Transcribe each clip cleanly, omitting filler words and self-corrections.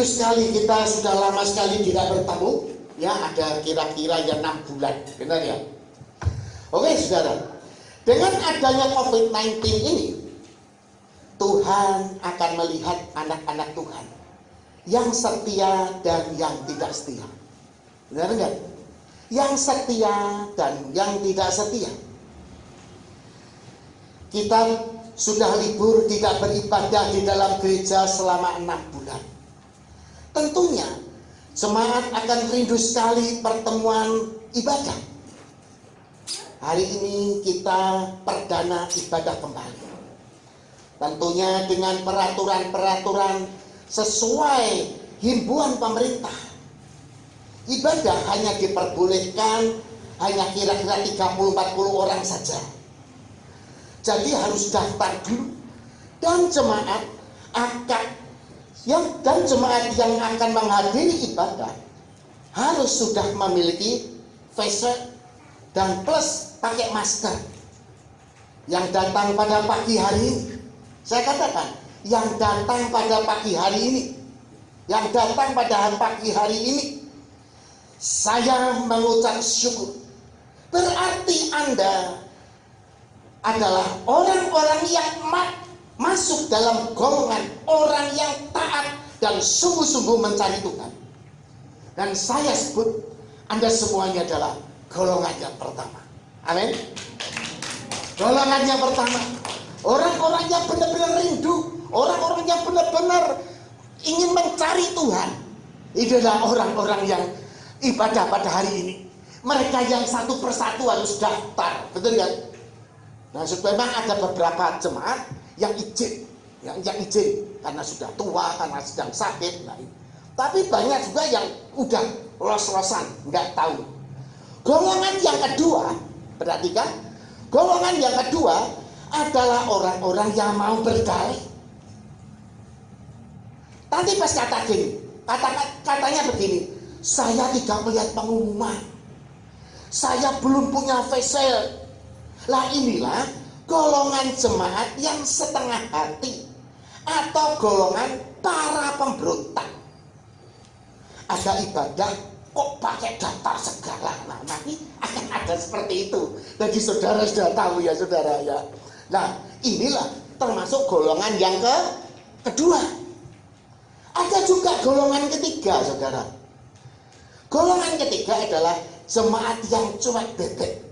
rindu sekali, kita sudah lama sekali tidak bertemu. Ya, ada kira-kira ya 6 bulan, benar ya? Oke, saudara. Dengan adanya COVID-19 ini, Tuhan akan melihat anak-anak Tuhan yang setia dan yang tidak setia. Benar enggak? Yang setia dan yang tidak setia. Kita sudah libur, tidak beribadah di dalam gereja selama 6 bulan. Tentunya jemaat akan rindu sekali pertemuan ibadah. Hari ini kita perdana ibadah kembali. Tentunya dengan peraturan-peraturan sesuai himbauan pemerintah. Ibadah hanya diperbolehkan hanya kira-kira 30-40 orang saja. Jadi harus daftar dulu. Dan jemaat yang akan menghadiri ibadah harus sudah memiliki face shield dan plus pakai masker. Yang datang pada pagi hari ini, saya katakan, yang datang pada pagi hari ini, yang datang pada pagi hari ini, saya mengucap syukur. Berarti Anda adalah orang-orang yang masuk dalam golongan orang yang taat dan sungguh-sungguh mencari Tuhan. Dan saya sebut Anda semuanya adalah golongan yang pertama. Amin. Golongan yang pertama. Orang-orang yang benar-benar rindu, orang-orang yang benar-benar ingin mencari Tuhan. Itu adalah orang-orang yang ibadah pada hari ini. Mereka yang satu persatu harus daftar, betul kan? Nah, memang ada beberapa jemaat yang izin, yang izin karena sudah tua, karena sedang sakit. Nah, tapi banyak juga yang udah los-losan, nggak tahu. Golongan yang kedua, perhatikan, golongan yang kedua adalah orang-orang yang mau berdalih. Tadi pas katanya begini, saya tidak melihat pengumuman, saya belum punya face shield. Lah inilah golongan jemaat yang setengah hati atau golongan para pemberontak. Ada ibadah kok pakai daftar segala. Nah, nanti akan ada seperti itu. Jadi saudara sudah tahu ya saudara ya. Nah, inilah termasuk golongan yang kedua. Ada juga golongan ketiga, saudara. Golongan ketiga adalah jemaat yang cuek bebek.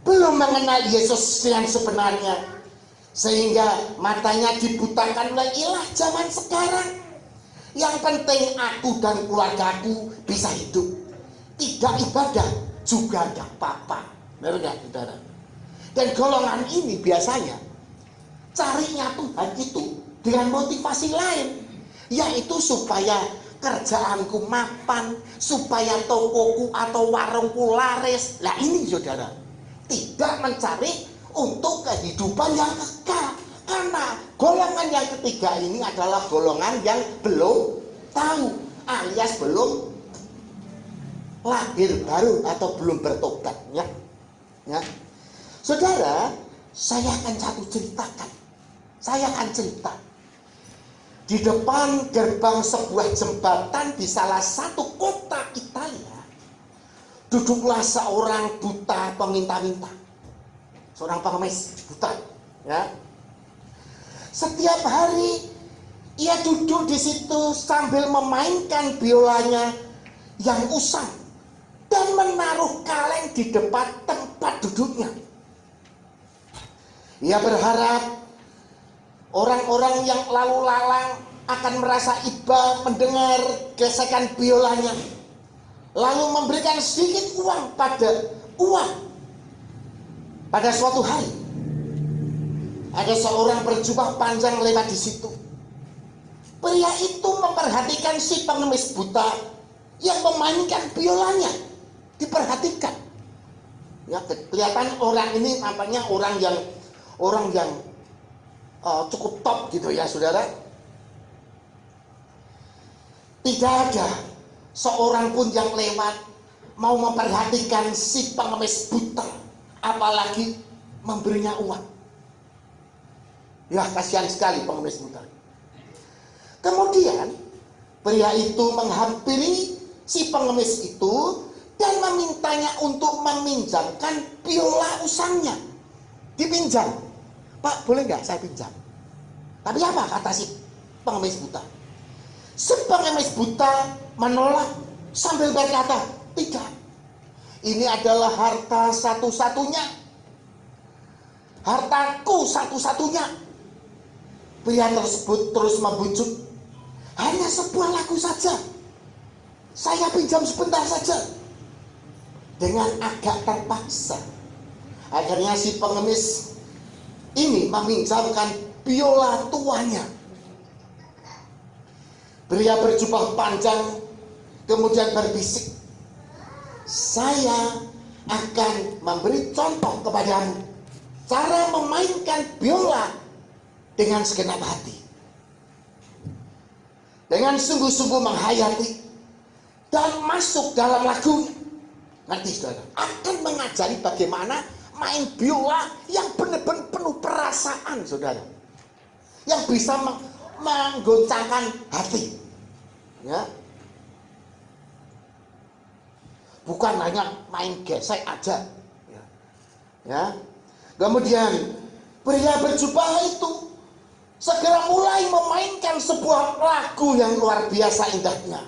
Belum mengenal Yesus yang sebenarnya. Sehingga matanya dibutakan oleh ilah zaman sekarang. Yang penting aku dan keluargaku bisa hidup. Tidak ibadah juga tidak apa-apa. Benar nggak, saudara? Dan golongan ini biasanya carinya Tuhan itu dengan motivasi lain, yaitu supaya kerjaanku mapan, supaya tokoku atau warungku laris. Nah ini saudara, tidak mencari untuk kehidupan yang kekal. Karena golongan yang ketiga ini adalah golongan yang belum tahu, alias belum lahir baru atau belum bertobat. Ya. Saudara, saya akan ceritakan. Saya akan cerita. Di depan gerbang sebuah jembatan di salah satu kota Italia, duduklah seorang buta peminta-minta. Seorang pengemis buta, ya. Setiap hari ia duduk di situ sambil memainkan biolanya yang usang dan menaruh kaleng di depan tempat duduknya. Ia berharap orang-orang yang lalu lalang akan merasa iba mendengar gesekan biolanya, lalu memberikan sedikit uang pada suatu hari. Ada seorang berjubah panjang lewat di situ. Pria itu memperhatikan si pengemis buta yang memainkan biolanya. Diperhatikan. Ya, kelihatan orang ini nampaknya orang yang cukup top gitu ya saudara. Tidak ada seorang pun yang lewat mau memperhatikan si pengemis buta, apalagi memberinya uang. Ya kasihan sekali pengemis buta. Kemudian Pria itu menghampiri si pengemis itu dan memintanya untuk meminjamkan biola usangnya. Dipinjam. Pak, boleh nggak saya pinjam? Tapi apa kata si pengemis buta? Si pengemis buta menolak sambil berkata, tidak. Ini adalah harta satu-satunya. Hartaku satu-satunya. Pria tersebut terus membujuk. Hanya sebuah lagu saja. Saya pinjam sebentar saja. Dengan agak terpaksa. Akhirnya si pengemis ini meminjamkan biola tuanya. Pria berjubah panjang kemudian berbisik, saya akan memberi contoh kepadamu cara memainkan biola dengan segenap hati, dengan sungguh-sungguh menghayati dan masuk dalam lagunya. Nanti saudara akan mengajari bagaimana main biola yang benar-benar penuh perasaan, saudara, yang bisa menggoncangkan hati, ya, bukan hanya main gesek aja, ya. Kemudian pria berjubah itu segera mulai memainkan sebuah lagu yang luar biasa indahnya,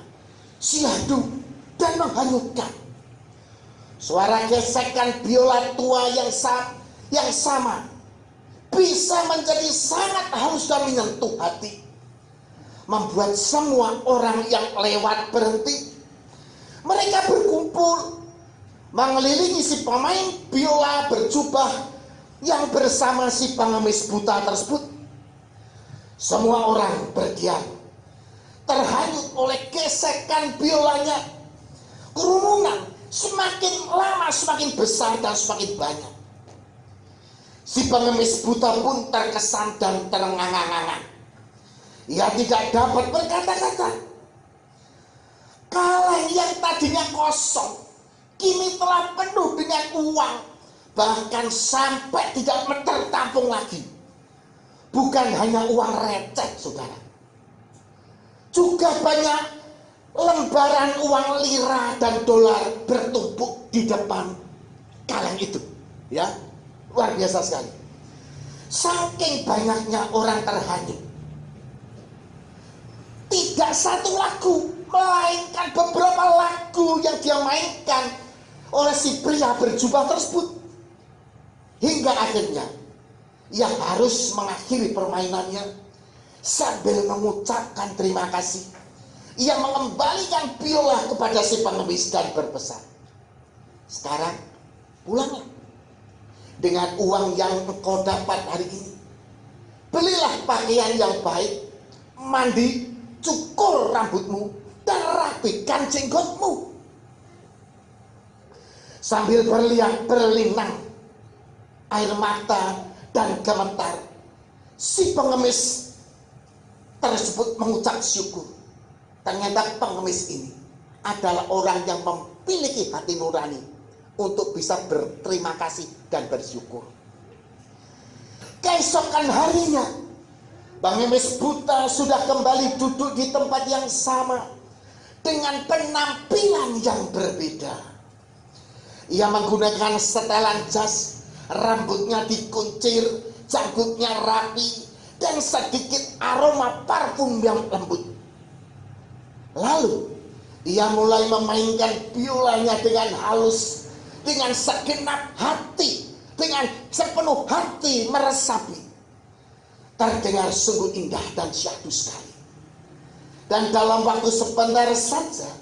syahdu dan menghanyutkan. Suara gesekan biola tua yang sama bisa menjadi sangat halus dan menyentuh hati, membuat semua orang yang lewat berhenti. Mereka berkumpul mengelilingi si pemain biola berjubah yang bersama si pengemis buta tersebut. Semua orang berdiam, terhanyut oleh gesekan biolanya. Kerumunan semakin lama semakin besar dan semakin banyak. Si pengemis buta pun terkesan dan terengah-engah. Ia tidak dapat berkata-kata. Kaleng yang tadinya kosong kini telah penuh dengan uang, bahkan sampai tidak tertampung lagi. Bukan hanya uang receh, saudara, juga banyak lembaran uang lira dan dolar bertumpuk di depan kaleng itu, ya, luar biasa sekali. Saking banyaknya orang terhanyut, tidak satu lagu, melainkan beberapa lagu yang dia mainkan oleh si pria berjubah tersebut, hingga akhirnya ia harus mengakhiri permainannya sambil mengucapkan terima kasih. Ia mengembalikan biola kepada si pengemis dan berpesan, sekarang pulanglah. Dengan uang yang engkau dapat hari ini, belilah pakaian yang baik, mandi, cukur rambutmu, dan rapikan jenggotmu. Sambil berlinang air mata dan gemetar, si pengemis tersebut mengucap syukur. Ternyata pengemis ini adalah orang yang memiliki hati nurani untuk bisa berterima kasih dan bersyukur. Keesokan harinya, pengemis buta sudah kembali duduk di tempat yang sama dengan penampilan yang berbeda. Ia menggunakan setelan jas, rambutnya dikuncir, janggutnya rapi, dan sedikit aroma parfum yang lembut. Lalu ia mulai memainkan biolanya dengan halus, dengan segenap hati, dengan sepenuh hati meresapi. Terdengar sungguh indah dan syahdu sekali. Dan dalam waktu sebentar saja,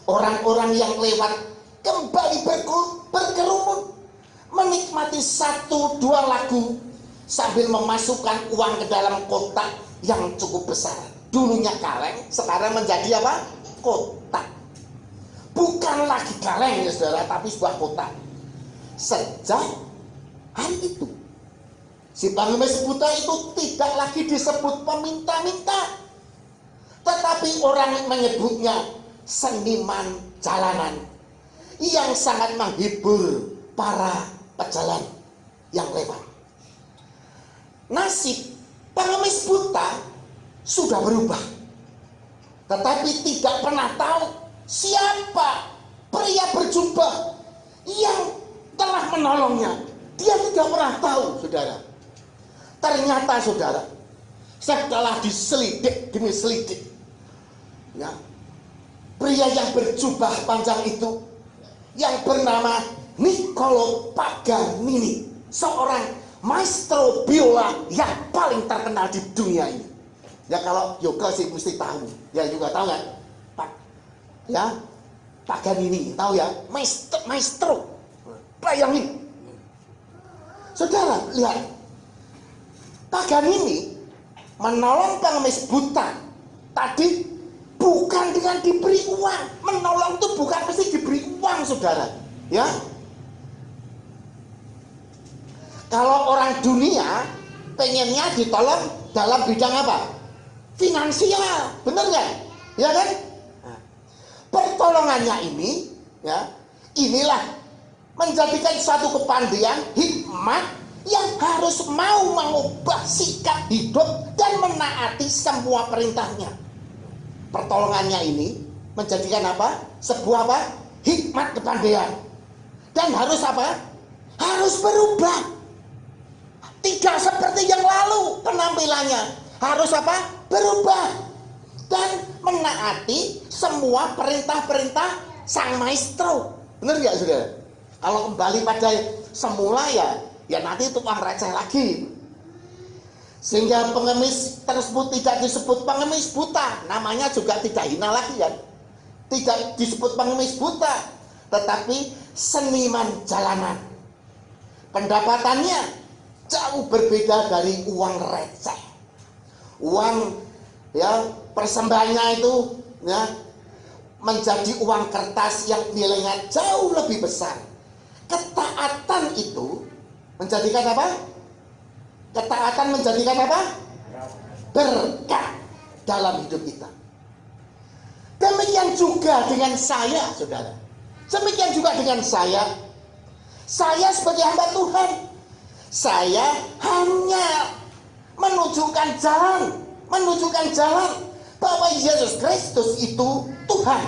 orang-orang yang lewat kembali berkerumun menikmati satu dua lagu sambil memasukkan uang ke dalam kotak yang cukup besar. Dulunya kaleng, sekarang menjadi apa? Kotak. Bukan lagi kaleng, ya saudara, tapi sebuah kotak. Sejak hari itu, si pengemis buta itu tidak lagi disebut peminta-minta, tetapi orang menyebutnya seniman jalanan yang sangat menghibur para pejalan yang lewat. Nasib pengemis buta sudah berubah. tetapi tidak pernah tahu siapa pria berjubah yang telah menolongnya. Dia tidak pernah tahu, saudara. Ternyata, saudara, setelah diselidik demi selidik, ya, pria yang berjubah panjang itu yang bernama Niccolo Paganini, seorang maestro biola yang paling terkenal di dunia ini. Ya kalau Yoga sih mesti tahu. Ya juga tahu kan? Ya, Paganini, tahu ya? Maestro. Bayangin. Saudara, lihat. Paganini menolong pengemis buta. Tadi bukan dengan diberi uang. Menolong itu bukan mesti diberi uang, saudara. Ya. Kalau orang dunia pengennya ditolong dalam bidang apa? Finansial, benar nggak? Ya kan? Nah, pertolongannya ini, ya, inilah menjadikan suatu kepandaian, hikmat yang harus mau mengubah sikap hidup dan menaati semua perintahnya. Pertolongannya ini menjadikan apa? Sebuah apa? Hikmat kepandaian. Dan harus apa? Harus berubah. Tidak seperti yang lalu penampilannya. Harus apa? Berubah dan menaati semua perintah-perintah sang maestro. Benar nggak, saudara? Kalau kembali pada semula ya nanti itu receh lagi. Sehingga pengemis tersebut tidak disebut pengemis buta, namanya juga tidak hina lagi kan? Tidak disebut pengemis buta, tetapi seniman jalanan. Pendapatannya jauh berbeda dari uang receh. Uang ya persembahannya itu ya menjadi uang kertas yang nilainya jauh lebih besar. Ketaatan itu menjadikan apa? Ketaatan menjadikan apa? Berkah dalam hidup kita. Demikian juga dengan saya, saudara. Demikian juga dengan saya. Saya sebagai hamba Tuhan, saya hanya menunjukkan jalan bahwa Yesus Kristus itu Tuhan,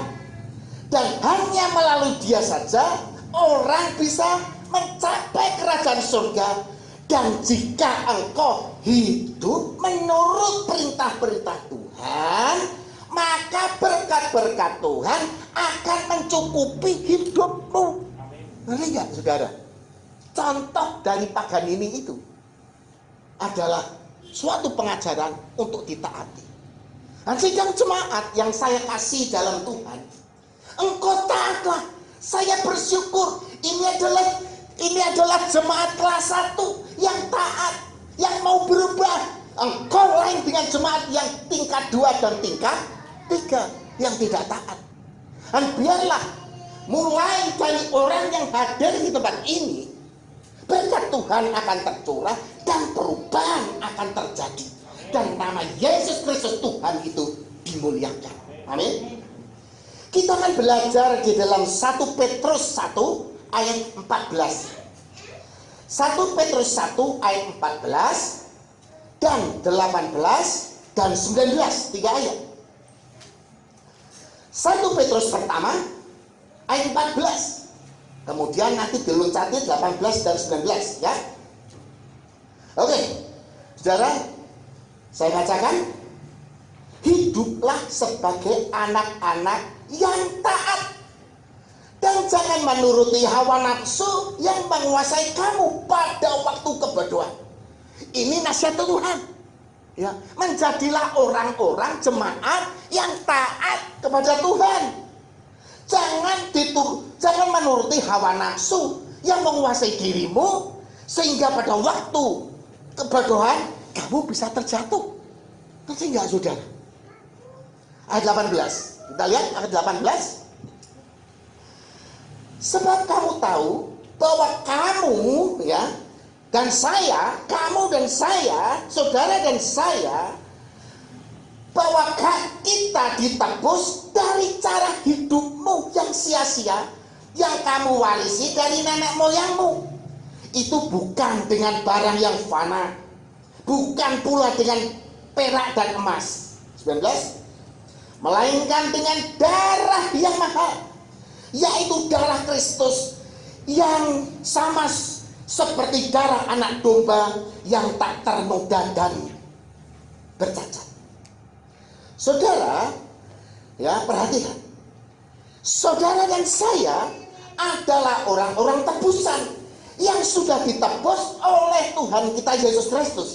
dan hanya melalui Dia saja orang bisa mencapai kerajaan surga. Dan jika engkau hidup menurut perintah-perintah Tuhan, maka berkat-berkat Tuhan akan mencukupi hidupmu. Ngerti nggak, saudara? Contoh dari Paganini itu adalah suatu pengajaran untuk ditaati. Dan sidang jemaat yang saya kasih dalam Tuhan, engkau taatlah. Saya bersyukur ini adalah jemaat kelas 1 yang taat, yang mau berubah. Engkau lain dengan jemaat yang tingkat 2 dan tingkat 3 yang tidak taat. Dan biarlah mulai dari orang yang hadir di tempat ini, berkat Tuhan akan tercurah dan perubahan akan terjadi. Dan nama Yesus Kristus Tuhan itu dimuliakan. Amin. Kita akan belajar di dalam 1 Petrus 1 ayat 14. 1 Petrus 1 ayat 14 dan 18 dan 19, 3 ayat. 1 Petrus pertama ayat 14. Kemudian nanti diloncati 18 dan 19 ya. Oke. Saudara, saya bacakan. Hiduplah sebagai anak-anak yang taat, dan jangan menuruti hawa nafsu yang menguasai kamu pada waktu kebodohan. Ini nasihat Tuhan. Ya, menjadilah orang-orang jemaat yang taat kepada Tuhan. Jangan menuruti hawa nafsu yang menguasai dirimu, sehingga pada waktu kebodohan kamu bisa terjatuh. Ngerti nggak, saudara? Ayat 18. Kita lihat ayat 18. Sebab kamu tahu bahwa kamu ya dan saya, kamu dan saya, saudara dan saya, bahwa kita ditebus dari cara hidupmu yang sia-sia yang kamu warisi dari nenek moyangmu. Itu bukan dengan barang yang fana, bukan pula dengan perak dan emas. 19. melainkan dengan darah yang mahal, yaitu darah Kristus yang sama seperti darah anak domba yang tak ternoda dan bercacat. Saudara, ya perhatikan, saudara dan saya adalah orang-orang tebusan yang sudah ditebus oleh Tuhan kita Yesus Kristus.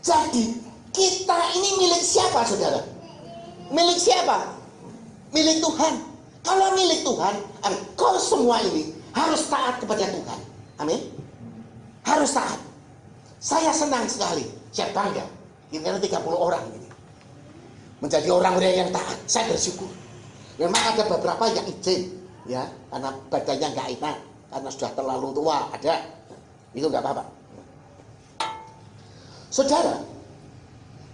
Jadi kita ini milik siapa, saudara? Milik siapa? Milik Tuhan. Kalau milik Tuhan, engkau semua ini harus taat kepada Tuhan. Amin. Harus taat. Saya senang sekali, saya bangga. Kira-kira 30 orang ini menjadi orang-orang yang taat. Saya bersyukur. Memang ada beberapa yang izin, ya, karena badannya nggak enak, karena sudah terlalu tua, ada. Itu nggak apa-apa. Saudara,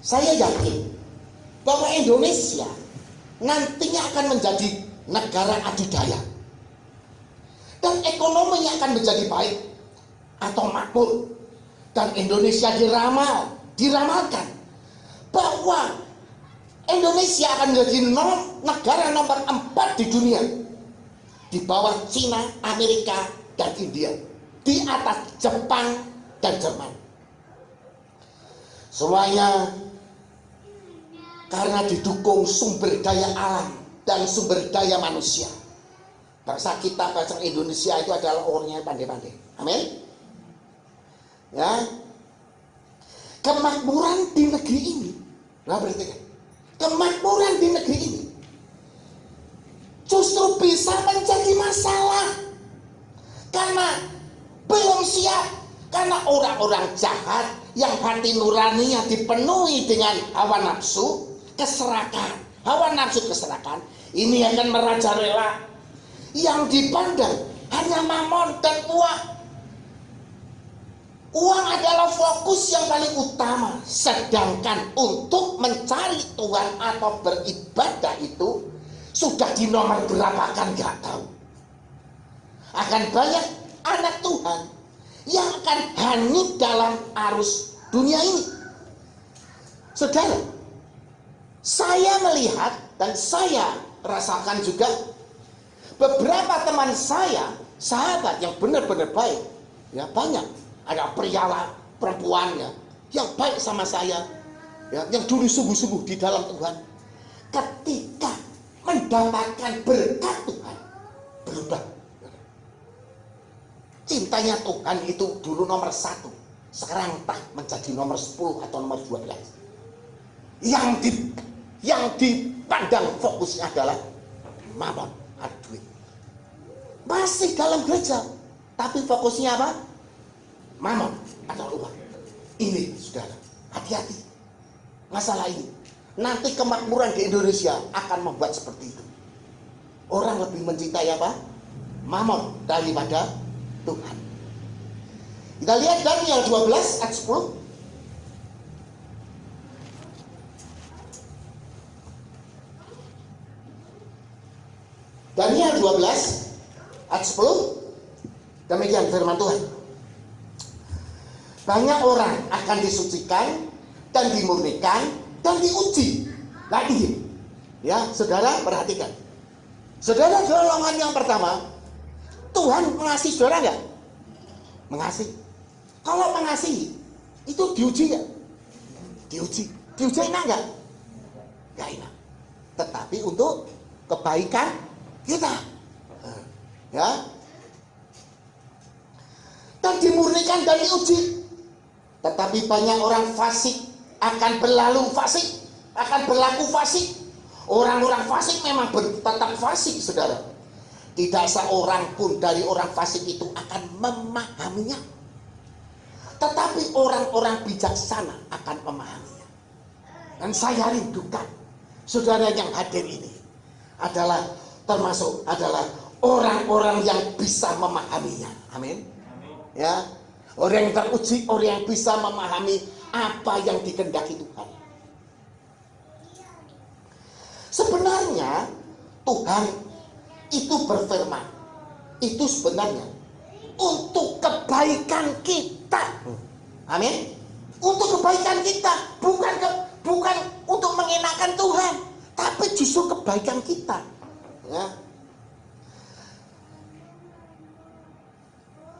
saya yakin bahwa Indonesia nantinya akan menjadi negara adidaya, dan ekonominya akan menjadi baik atau makmur. Dan Indonesia diramalkan bahwa Indonesia akan menjadi negara nomor 4 di dunia, di bawah Cina, Amerika, dan India, di atas Jepang dan Jerman. Semuanya karena didukung sumber daya alam dan sumber daya manusia. Bangsa kita, bangsa Indonesia itu adalah orang yang pandai-pandai. Amin. Ya, kemakmuran di negeri ini, berarti kemakmuran di negeri ini justru bisa menjadi masalah karena belum siap, karena orang-orang jahat yang hati nuraninya dipenuhi dengan hawa nafsu keserakan, ini akan merajalela. Yang dipandang hanya mamon dan uang. Uang adalah fokus yang paling utama, sedangkan untuk mencari Tuhan atau beribadah itu sudah di nomor berapa kan gak tahu. Akan banyak anak Tuhan yang akan hanyut dalam arus dunia ini. Saudara, saya melihat dan saya rasakan juga beberapa teman saya, sahabat yang benar-benar baik, ya banyak. Ada prialah perempuannya yang baik sama saya, ya, yang dulu sungguh-sungguh di dalam Tuhan. Ketika mendapatkan berkat Tuhan, berubah. Cintanya Tuhan itu dulu nomor 1, sekarang entah menjadi nomor 10 atau nomor 12. Yang dipandang fokusnya adalah mamon, duit. Masih dalam gereja, tapi fokusnya apa? Mamon atau uang. Ini saudara, hati-hati masalah ini. Nanti kemakmuran di Indonesia akan membuat seperti itu. Orang lebih mencintai apa? Mamon daripada Tuhan. Kita lihat Daniel 12 ayat 10. Daniel 12 ayat 10. Demikian firman Tuhan. Banyak orang akan disucikan dan dimurnikan dan diuji. Nah ini, ya saudara perhatikan. Saudara, golongan yang pertama, Tuhan mengasihi saudara enggak? Mengasihi. Kalau mengasihi, itu diuji enggak? Diuji enak enggak? Enggak enak. Tetapi untuk kebaikan kita, ya. Dan dimurnikan dan diuji. Tetapi banyak orang fasik akan berlalu fasik, akan berlaku fasik. Orang-orang fasik memang tetap fasik, saudara. Tidak seorang pun dari orang fasik itu akan memahaminya. Tetapi orang-orang bijaksana akan memahaminya. Dan saya rindukan saudara yang hadir ini adalah orang-orang yang bisa memahaminya. Amin. Ya. Orang yang teruji, orang yang bisa memahami apa yang dikehendaki Tuhan. Sebenarnya Tuhan itu berfirman, itu sebenarnya untuk kebaikan kita. Amin. Untuk kebaikan kita, bukan untuk mengenakan Tuhan, tapi justru kebaikan kita. Ya.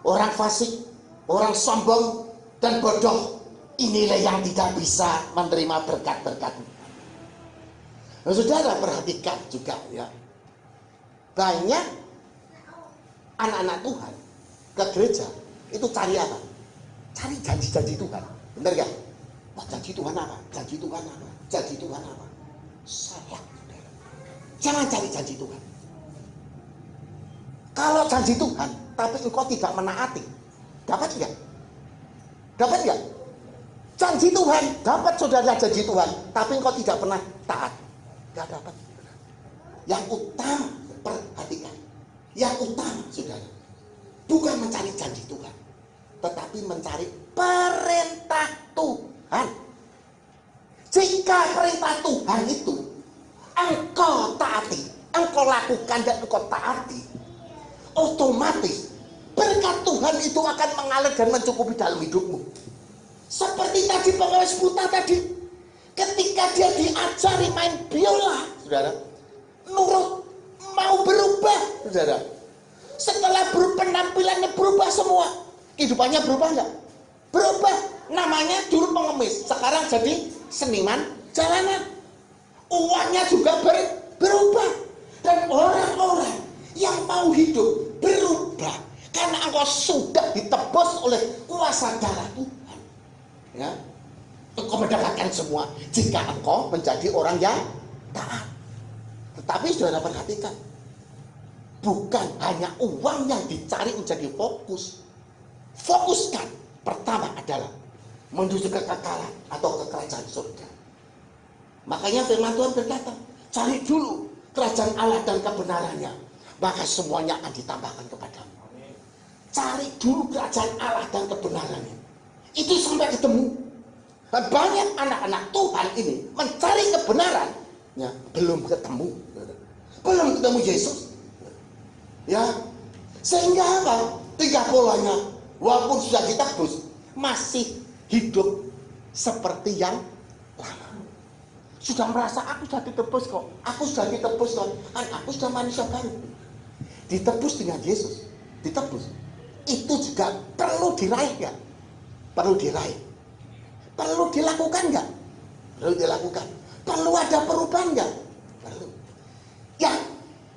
Orang fasik, orang sombong dan bodoh, inilah yang tidak bisa menerima berkat-berkat. Nah, saudara perhatikan juga ya, banyak anak-anak Tuhan ke gereja itu cari apa? Cari janji-janji Tuhan, benar gak? Wah, janji Tuhan apa? Janji Tuhan apa? Janji Tuhan apa? Salah, saudara. Jangan cari janji Tuhan. Kalau janji Tuhan, tapi engkau tidak menaati, dapat enggak? Dapat enggak? Janji Tuhan, dapat saudara janji Tuhan, tapi engkau tidak pernah taat, enggak dapat. Yang utama, perhatikan, yang utama saudara, bukan mencari janji Tuhan, tetapi mencari perintah Tuhan. Jika perintah Tuhan itu engkau taati, engkau lakukan dan engkau taati, otomatis berkat Tuhan itu akan mengalir dan mencukupi dalam hidupmu. Seperti tadi pengawis buta tadi, ketika dia diajari main biola, saudara, nurut, mau berubah, saudara. Setelah penampilannya berubah semua, kehidupannya berubah enggak? Berubah. Namanya dulu pengemis, sekarang jadi seniman jalanan. Uangnya juga berubah. Dan orang-orang yang mau hidup berubah karena engkau sudah ditebus oleh kuasa darah Tuhan. Ya, engkau mendapatkan semua jika engkau menjadi orang yang taat. Tetapi saudara perhatikan, bukan hanya uang yang dicari menjadi fokus. Fokuskan pertama adalah menuju kekekalan atau ke kerajaan surga. Makanya firman Tuhan berkata, cari dulu kerajaan Allah dan kebenarannya, maka semuanya akan ditambahkan kepadamu. Cari dulu kerajaan Allah dan kebenarannya. Itu sampai ketemu. Dan banyak anak-anak Tuhan ini mencari kebenaran, ya, belum ketemu. Belum ketemu Yesus. Ya, sehingga apa? Tingkah polanya, walaupun sudah ditebus, masih hidup seperti yang lama. Sudah merasa aku sudah ditebus kok, aku sudah ditebus kok, kan aku sudah manusia baru. Ditebus dengan Yesus, ditebus. Itu juga perlu diraih ya, perlu diraih, perlu dilakukan nggak? Perlu dilakukan. Perlu ada perubahan nggak? Perlu. Yang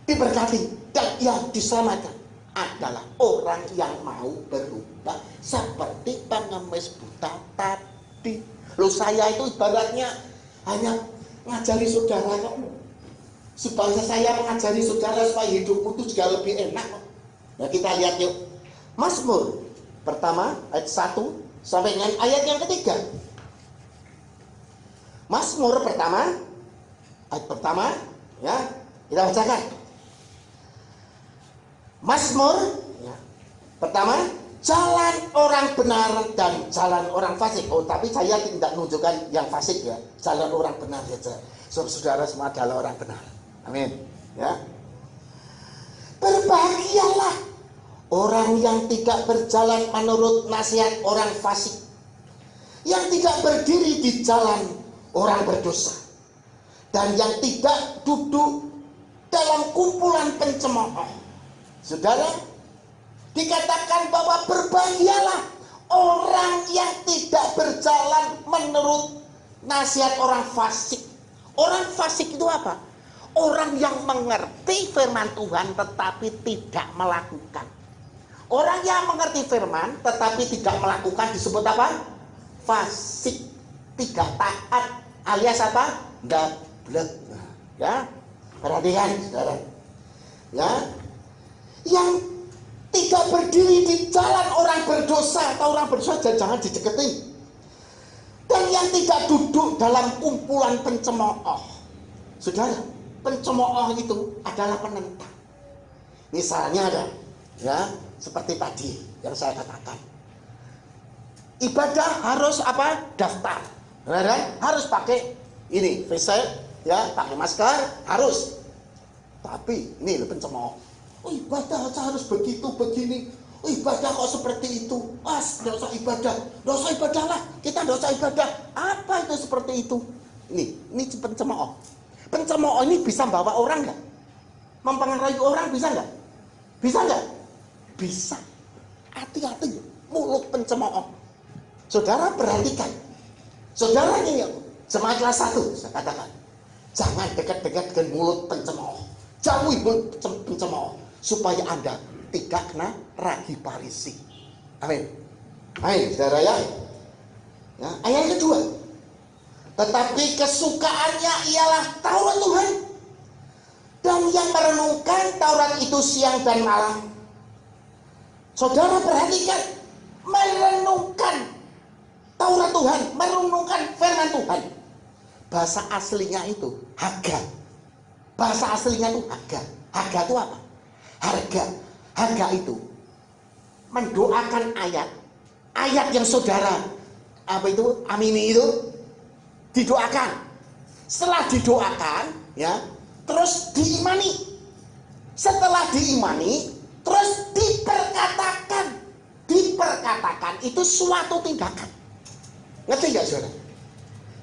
diberkati dan yang diselamatkan adalah orang yang mau berubah seperti pengemis buta tadi. Loh, saya itu ibaratnya hanya ngajari saudara kok, supaya saya mengajari saudara supaya hidupmu itu juga lebih enak. Nah, kita lihat yuk Mazmur pertama ayat 1 sampai dengan ayat yang ketiga. Mazmur pertama ayat pertama, ya, kita bacakan. Mazmur ya, pertama, jalan orang benar dan jalan orang fasik. Oh, tapi saya tidak menunjukkan yang fasik ya, jalan orang benar saja. Saudara semua adalah orang benar. Amin. Ya. Berbahagialah orang yang tidak berjalan menurut nasihat orang fasik, yang tidak berdiri di jalan orang berdosa, dan yang tidak duduk dalam kumpulan pencemooh. Saudara, dikatakan bahwa berbahagialah orang yang tidak berjalan menurut nasihat orang fasik. Orang fasik itu apa? Orang yang mengerti firman Tuhan tetapi tidak melakukan. Orang yang mengerti firman tetapi tidak melakukan disebut apa? Fasik. Tidak taat alias apa? Gablek. Ya, perhatikan saudara. Ya, yang tidak berdiri di jalan orang berdosa atau orang berdosa jangan didekati. Dan yang tidak duduk dalam kumpulan pencemooh. Saudara, pencemooh itu adalah penentang. Misalnya ada, ya, seperti tadi yang saya katakan. Ibadah harus apa? Daftar. Benar? Harus pakai ini, face shield, ya, pakai masker, harus. Tapi ini loh pencemooh. Oh, ibadah harus begitu begini. Oh, ibadah kok seperti itu. Tidak usah ibadah. Tidak usah ibadah lah. Kita tidak usah ibadah. Apa itu seperti itu? Ini pencemooh. Pencemooh ini bisa bawa orang nggak? Mempengaruhi orang bisa nggak? Bisa nggak? Bisa. Hati-hati mulut pencemooh. Saudara perhatikan. Saudara ini jemaat kelas 1 saya katakan. Jangan dekat-dekat dengan mulut pencemooh. Jauhi mulut pencemooh supaya Anda tidak kena ragi Farisi. Amin. Amin, saudara ya. Ayat kedua. Tetapi kesukaannya ialah Taurat Tuhan. Dan yang merenungkan Taurat itu siang dan malam. Saudara perhatikan, merenungkan Taurat Tuhan, merenungkan firman Tuhan. Bahasa aslinya itu Haga. Bahasa aslinya itu Haga. Haga itu apa? Harga. Haga itu mendoakan ayat. Ayat yang saudara amini itu didoakan. Setelah didoakan, ya, terus diimani. Setelah diimani, terus diperkatakan. Diperkatakan itu suatu tindakan. Ngerti nggak saudara?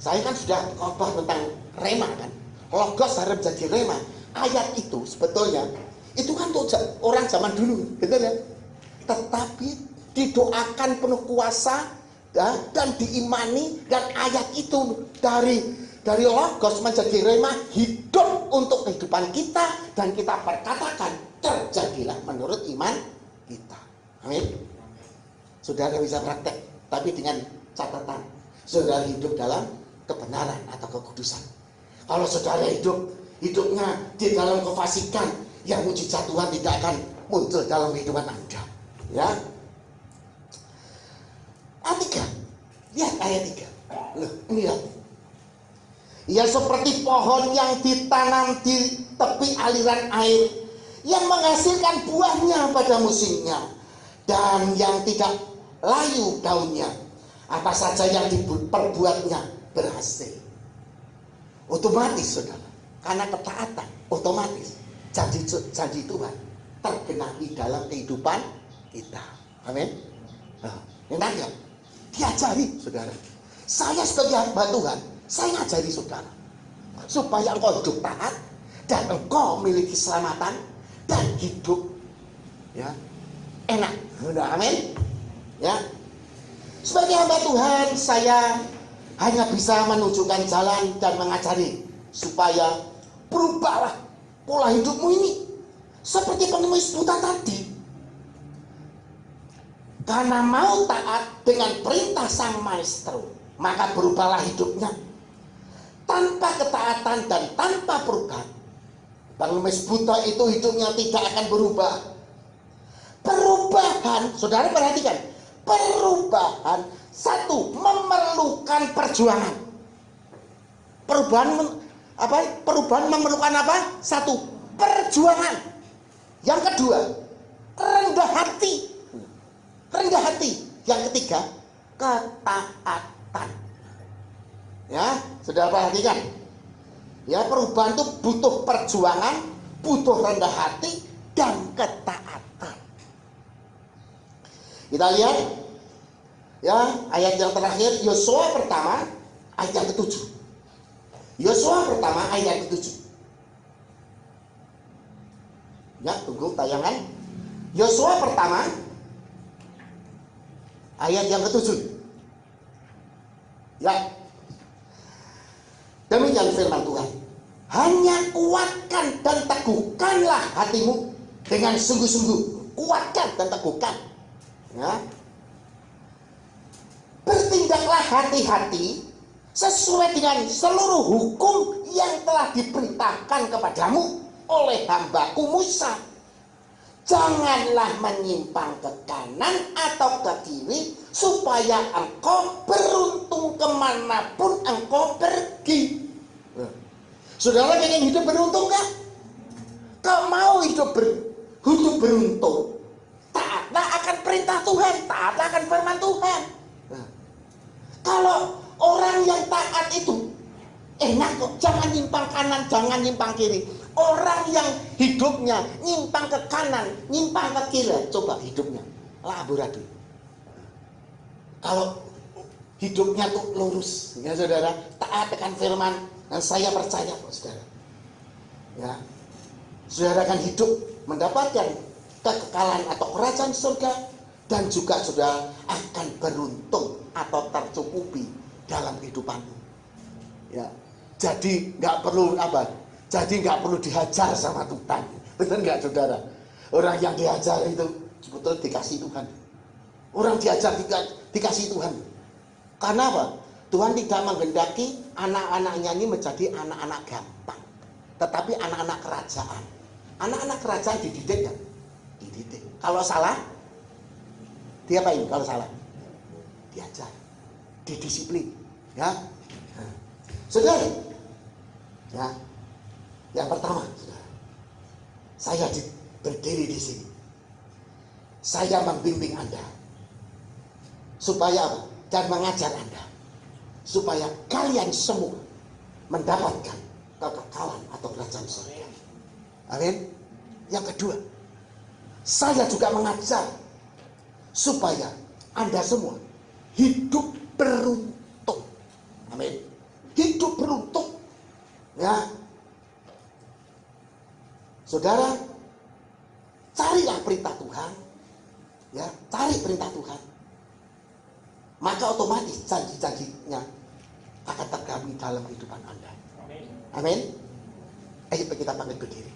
Saya kan sudah khotbah tentang rema kan. Logos harus jadi rema. Ayat itu sebetulnya itu kan untuk orang zaman dulu, betul ya? Tetapi didoakan penuh kuasa dan diimani, dan ayat itu dari logos menjadi rema, hidup untuk kehidupan kita, dan kita perkatakan terjadilah menurut iman kita. Amin. Saudara bisa praktek, tapi dengan catatan saudara hidup dalam kebenaran atau kekudusan. Kalau saudara hidupnya di dalam kefasikan, yang mujizat Tuhan tidak akan muncul dalam kehidupan Anda. Ya. Ayat 3. Lihat ayat 3. Loh, ini lihat. Ia seperti pohon yang ditanam di tepi aliran air, yang menghasilkan buahnya pada musimnya, dan yang tidak layu daunnya. Apa saja yang diperbuatnya berhasil. Otomatis saudara, karena ketaatan, otomatis janji Tuhan tergenapi dalam kehidupan kita. Amin. Yang tanya, diajari saudara. Saya sebagai hamba Tuhan, saya ngajari saudara supaya engkau hidup taat dan engkau memiliki keselamatan dan hidup ya enak. Amin. Ya. Sebagai hamba Tuhan, saya hanya bisa menunjukkan jalan dan mengajari supaya berubahlah pola hidupmu ini seperti penulis buta tadi. Karena mau taat dengan perintah sang maestro, maka berubahlah hidupnya. Tanpa ketaatan dan tanpa perubahan, pengemis buta itu hidupnya tidak akan berubah. Perubahan, saudara perhatikan, perubahan satu memerlukan perjuangan. Perubahan memerlukan apa? Satu, perjuangan. Yang kedua, rendah hati. Rendah hati. Yang ketiga, ketaatan. Ya, sudah perhatikan. Ya, perubahan itu butuh perjuangan, butuh rendah hati dan ketaatan. Kita lihat ya ayat yang terakhir, Yosua pertama ayat yang ke-7. Yosua pertama ayat yang ke-7. Ya, tunggu tayangan. Yosua pertama ayat yang ke-7. Ya. Demikian firman Tuhan. Hanya kuatkan dan teguhkanlah hatimu dengan sungguh-sungguh. Kuatkan dan teguhkan. Ya. Bertindaklah hati-hati sesuai dengan seluruh hukum yang telah diperintahkan kepadamu oleh hambaku Musa. Janganlah menyimpang ke kanan atau ke kiri, supaya engkau beruntung kemanapun engkau pergi. Saudara ingin hidup beruntung kan? Kau mau hidup beruntung, taatlah akan perintah Tuhan, taatlah akan firman Tuhan. Kalau orang yang taat itu enak kok, jangan nyimpang kanan, jangan nyimpang kiri. Orang yang hidupnya nyimpang ke kanan, nyimpang ke kiri, coba hidupnya laboratorium. Kalau hidupnya tuh lurus, ya saudara, taat akan firman, dan saya percaya kok saudara, Ya. Saudara akan hidup mendapatkan kekekalan atau kerajaan surga, dan juga saudara akan beruntung atau tercukupi dalam kehidupanmu. Ya. Jadi nggak perlu apa? Jadi nggak perlu dihajar sama Tuhan. Benar nggak saudara? Orang yang diajar itu sebetulnya dikasih Tuhan. Orang diajar dikasih Tuhan. Karena apa? Tuhan tidak menghendaki anak-anaknya ini menjadi anak-anak gampang, tetapi anak-anak kerajaan. Anak-anak kerajaan dididik kan? Dididik. Kalau salah, diapain? Kalau salah, diajar, didisiplin. Ya, saudara. Ya, yang pertama, saudara, saya berdiri di sini. Saya membimbing Anda supaya apa? Dan mengajar Anda supaya kalian semua mendapatkan kekekalan atau kerajaan surga. Amin. Yang kedua, saya juga mengajar supaya Anda semua hidup beruntung. Amin. Hidup beruntung. Ya. Saudara, carilah perintah Tuhan. Ya, cari perintah Tuhan. Maka otomatis janji-janjinya akan tergabung dalam kehidupan Anda. Amin. Ayo kita bangkit berdiri.